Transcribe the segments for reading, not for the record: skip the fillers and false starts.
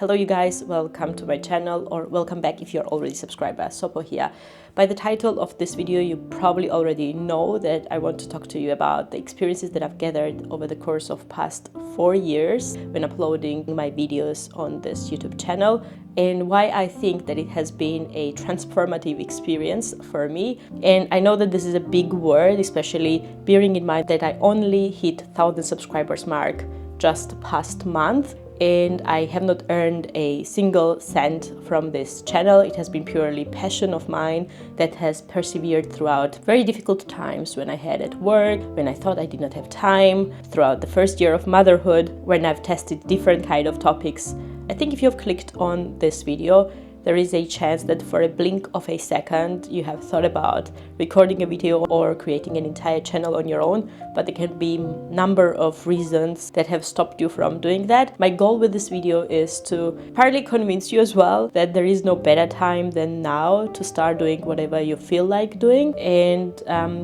Hello you guys, welcome to my channel, or welcome back if you're already subscribed. Sopo here. By the title of this video, you probably already know that I want to talk to you about the experiences that I've gathered over the course of past 4 years when uploading my videos on this YouTube channel, and why I think that it has been a transformative experience for me. And I know that this is a big word, especially bearing in mind that I only hit 1,000 subscribers mark just past month, and I have not earned a single cent from this channel. It has been purely passion of mine that has persevered throughout very difficult times when I had at work, when I thought I did not have time, throughout the first year of motherhood, when I've tested different kind of topics. I think if you've clicked on this video, there is a chance that for a blink of a second you have thought about recording a video or creating an entire channel on your own, but there can be a number of reasons that have stopped you from doing that. My goal with this video is to partly convince you as well that there is no better time than now to start doing whatever you feel like doing, and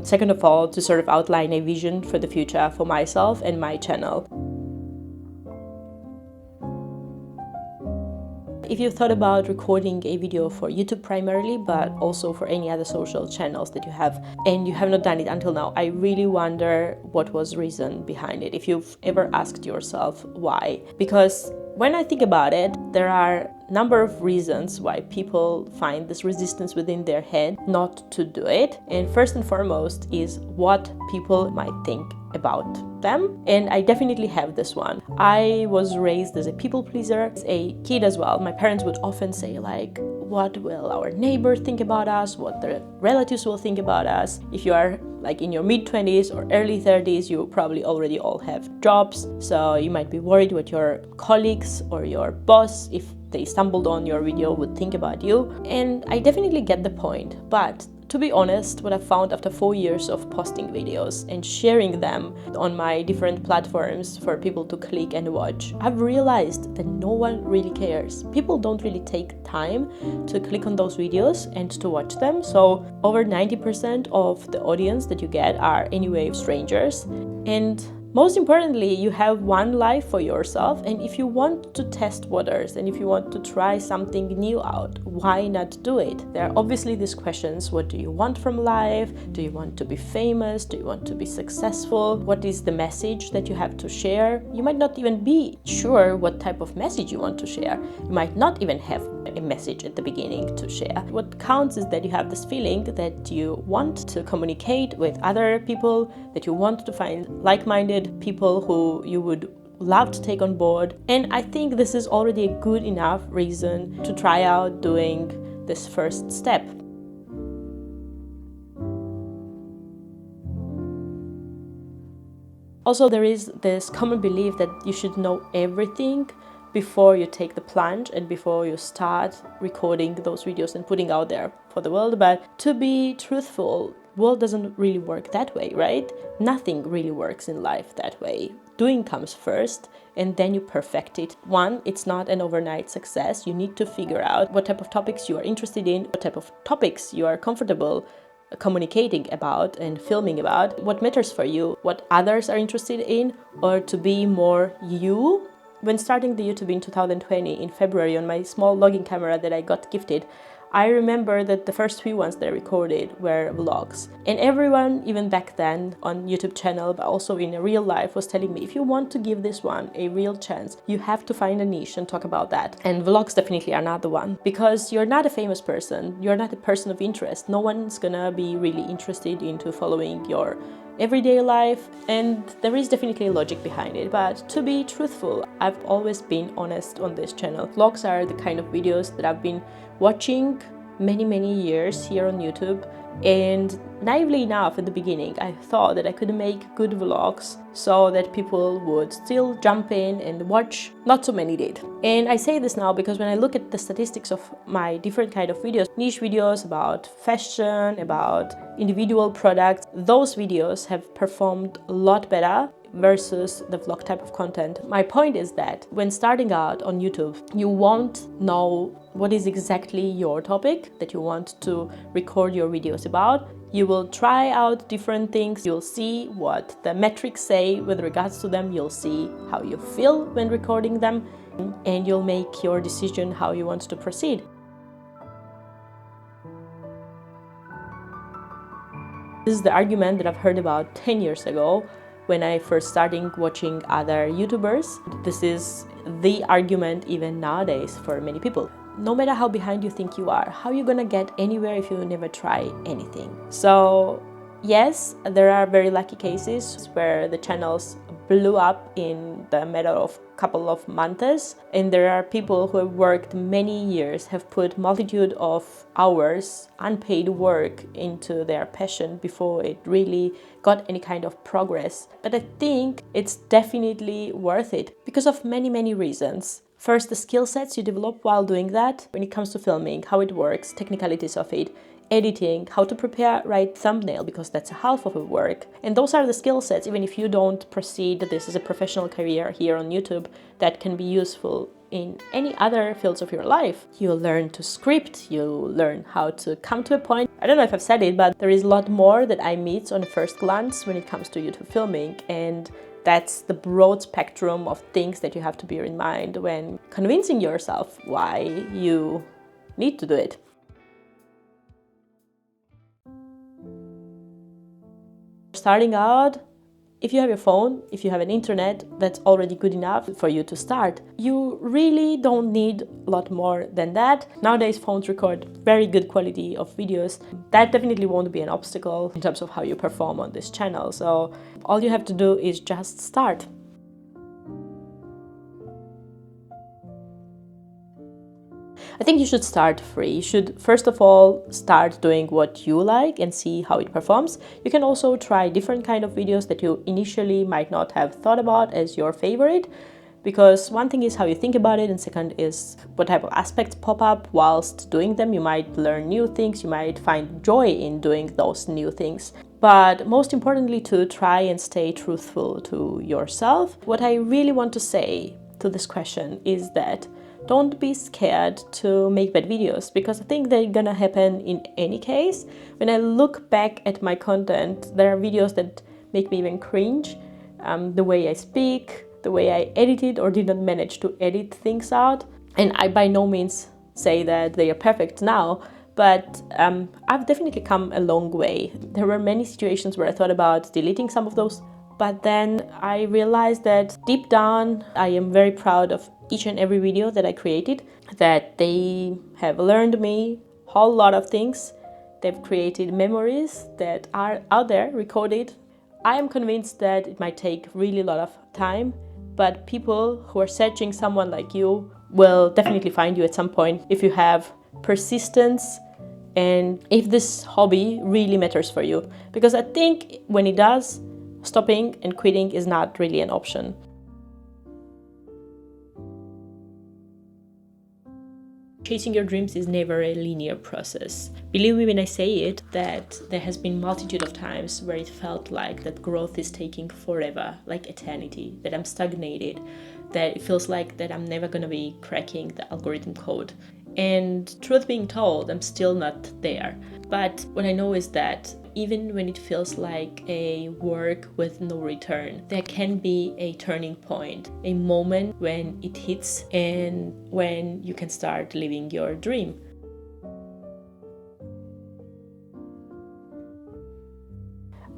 second of all, to sort of outline a vision for the future for myself and my channel. If you thought about recording a video for YouTube primarily, but also for any other social channels that you have, and you have not done it until now, I really wonder what was the reason behind it, if you've ever asked yourself why. Because when I think about it, there are a number of reasons why people find this resistance within their head not to do it. And first and foremost is what people might think about them. And I definitely have this one. I was raised as a people pleaser, as a kid as well. My parents would often say like, what will our neighbor think about us? What the relatives will think about us? If you are like in your mid-20s or early 30s, you probably already all have jobs. So you might be worried what your colleagues or your boss, if they stumbled on your video, would think about you. And I definitely get the point. But to be honest, what I found after 4 years of posting videos and sharing them on my different platforms for people to click and watch, I've realized that no one really cares. People don't really take time to click on those videos and to watch them. So over 90% of the audience that you get are anyway strangers. And most importantly, you have one life for yourself, and if you want to test waters and if you want to try something new out, why not do it? There are obviously these questions: what do you want from life? Do you want to be famous? Do you want to be successful? What is the message that you have to share? You might not even be sure what type of message you want to share. You might not even have a message at the beginning to share. What counts is that you have this feeling that you want to communicate with other people, that you want to find like-minded people who you would love to take on board. And I think this is already a good enough reason to try out doing this first step. Also, there is this common belief that you should know everything before you take the plunge and before you start recording those videos and putting out there for the world. But to be truthful, world doesn't really work that way, right? Nothing really works in life that way. Doing comes first, and then you perfect it. One, it's not an overnight success. You need to figure out what type of topics you are interested in, what type of topics you are comfortable communicating about and filming about, what matters for you, what others are interested in, or to be more you. When starting the YouTube in 2020, in February, on my small vlogging camera that I got gifted, I remember that the first few ones that I recorded were vlogs. And everyone, even back then on YouTube channel, but also in real life, was telling me, if you want to give this one a real chance, you have to find a niche and talk about that. And vlogs definitely are not the one, because you're not a famous person, you're not a person of interest. No one's gonna be really interested into following your everyday life, and there is definitely a logic behind it. But to be truthful, I've always been honest on this channel. Vlogs are the kind of videos that I've been watching many years here on YouTube, and naively enough at the beginning I thought that I could make good vlogs so that people would still jump in and watch. Not so many did. And I say this now because when I look at the statistics of my different kind of videos, niche videos about fashion, about individual products, those videos have performed a lot better versus the vlog type of content. My point is that when starting out on YouTube, you won't know what is exactly your topic that you want to record your videos about. You will try out different things, you'll see what the metrics say with regards to them, you'll see how you feel when recording them, and you'll make your decision how you want to proceed. This is the argument that I've heard about 10 years ago when I first started watching other YouTubers. This is the argument even nowadays for many people. No matter how behind you think you are, how are you gonna get anywhere if you never try anything? So yes, there are very lucky cases where the channels blew up in the matter of a couple of months, and there are people who have worked many years, have put multitude of hours, unpaid work into their passion before it really got any kind of progress. But I think it's definitely worth it because of many reasons. First, the skill sets you develop while doing that, when it comes to filming, how it works, technicalities of it, editing, how to prepare right thumbnail, because that's half of the work. And those are the skill sets, even if you don't proceed this as a professional career here on YouTube, that can be useful in any other fields of your life. You learn to script, you learn how to come to a point. I don't know if I've said it, but there is a lot more that I meet on a first glance when it comes to YouTube filming, and that's the broad spectrum of things that you have to bear in mind when convincing yourself why you need to do it. Starting out, if you have your phone, if you have an internet, that's already good enough for you to start. You really don't need a lot more than that. Nowadays, phones record very good quality of videos. That definitely won't be an obstacle in terms of how you perform on this channel. So all you have to do is just start. I think you should start free. You should first of all start doing what you like and see how it performs. You can also try different kind of videos that you initially might not have thought about as your favorite, because one thing is how you think about it, and second is what type of aspects pop up whilst doing them. You might learn new things, you might find joy in doing those new things. But most importantly, to try and stay truthful to yourself. What I really want to say to this question is that don't be scared to make bad videos, because I think they're gonna happen in any case. When I look back at my content, there are videos that make me even cringe. The way I speak, the way I edited or didn't manage to edit things out. And I by no means say that they are perfect now, but I've definitely come a long way. There were many situations where I thought about deleting some of those, but then I realized that deep down, I am very proud of each and every video that I created, that they have learned me a whole lot of things. They've created memories that are out there, recorded. I am convinced that it might take really a lot of time, but people who are searching someone like you will definitely find you at some point if you have persistence and if this hobby really matters for you. Because I think when it does, stopping and quitting is not really an option. Chasing your dreams is never a linear process. Believe me when I say it, that there has been multitude of times where it felt like that growth is taking forever, like eternity, that I'm stagnated, that it feels like that I'm never gonna be cracking the algorithm code. And truth being told, I'm still not there. But what I know is that even when it feels like a work with no return, there can be a turning point, a moment when it hits and when you can start living your dream.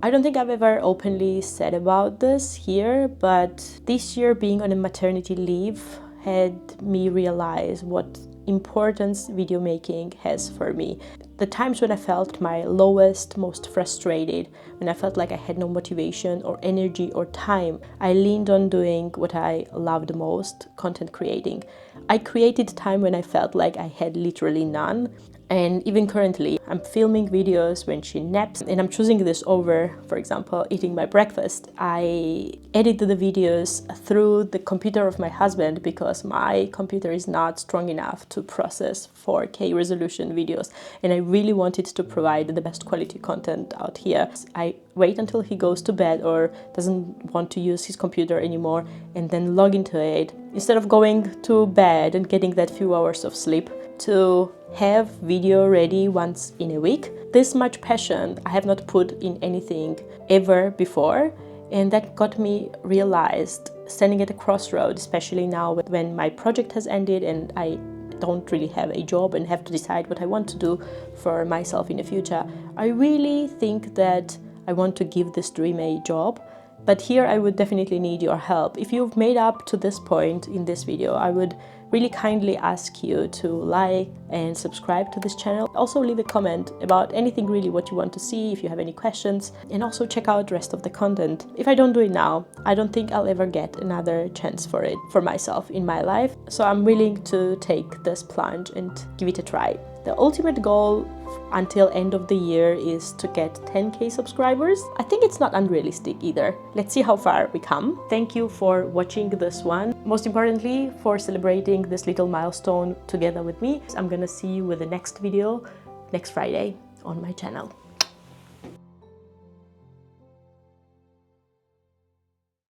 I don't think I've ever openly said about this here, but this year being on a maternity leave had me realize what importance video making has for me. The times when I felt my lowest, most frustrated, when I felt like I had no motivation or energy or time, I leaned on doing what I loved most, content creating. I created time when I felt like I had literally none. And even currently, I'm filming videos when she naps, and I'm choosing this over, for example, eating my breakfast. I edit the videos through the computer of my husband because my computer is not strong enough to process 4K resolution videos, and I really wanted to provide the best quality content out here. I wait until he goes to bed or doesn't want to use his computer anymore and then log into it, instead of going to bed and getting that few hours of sleep, to have video ready once in a week. This much passion I have not put in anything ever before, And that got me realized, standing at a crossroad, especially now when my project has ended and I don't really have a job and have to decide what I want to do for myself in the future. I really think that I want to give this dream a job. But here I would definitely need your help. If you've made up to this point in this video, I would really kindly ask you to like and subscribe to this channel. Also leave a comment about anything really what you want to see, if you have any questions, and also check out the rest of the content. If I don't do it now, I don't think I'll ever get another chance for it for myself in my life. So I'm willing to take this plunge and give it a try. The ultimate goal until end of the year is to get 10K subscribers. I think it's not unrealistic either. Let's see how far we come. Thank you for watching this one. Most importantly, for celebrating this little milestone together with me. I'm gonna see you with the next video next Friday on my channel.